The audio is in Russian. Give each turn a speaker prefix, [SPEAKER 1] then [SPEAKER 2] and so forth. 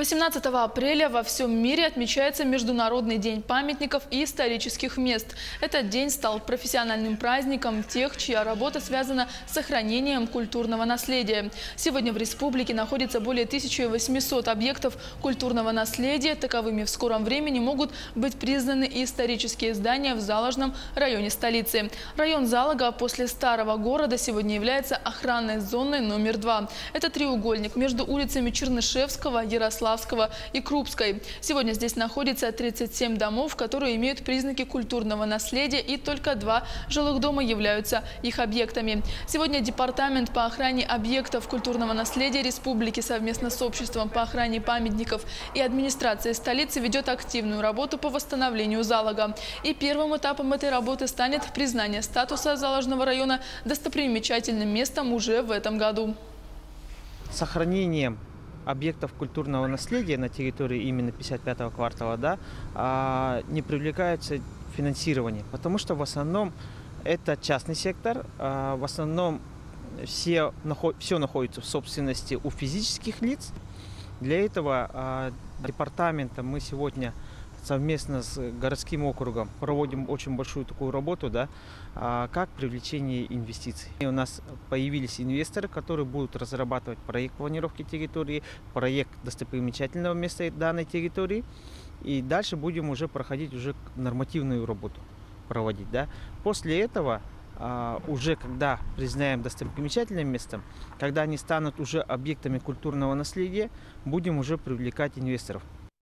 [SPEAKER 1] 18 апреля во всем мире отмечается Международный день памятников и исторических мест. Этот день стал профессиональным праздником тех, чья работа связана с сохранением культурного наследия. Сегодня в республике находится более 1800 объектов культурного наследия. Таковыми в скором времени могут быть признаны и исторические здания в Заложном районе столицы. Район Залога после старого города сегодня является охранной зоной номер 2. Это треугольник между улицами Чернышевского, Ярославского и Крупской. Сегодня здесь находится 37 домов, которые имеют признаки культурного наследия, и только 2 жилых дома являются их объектами. Сегодня Департамент по охране объектов культурного наследия республики совместно с Обществом по охране памятников и администрацией столицы ведет активную работу по восстановлению Залога. И первым этапом этой работы станет признание статуса Заложного района достопримечательным местом уже в этом году.
[SPEAKER 2] Сохранением объектов культурного наследия на территории именно 55-го квартала не привлекается финансирование, потому что в основном это частный сектор, в основном все находится в собственности у физических лиц. Для этого департаментом мы сегодня совместно с городским округом проводим очень большую такую работу, как привлечение инвестиций. И у нас появились инвесторы, которые будут разрабатывать проект планировки территории, проект достопримечательного места данной территории. И дальше будем уже проходить нормативную работу проводить. После этого, уже когда признаем достопримечательным местом, когда они станут уже объектами культурного наследия, будем уже привлекать инвесторов.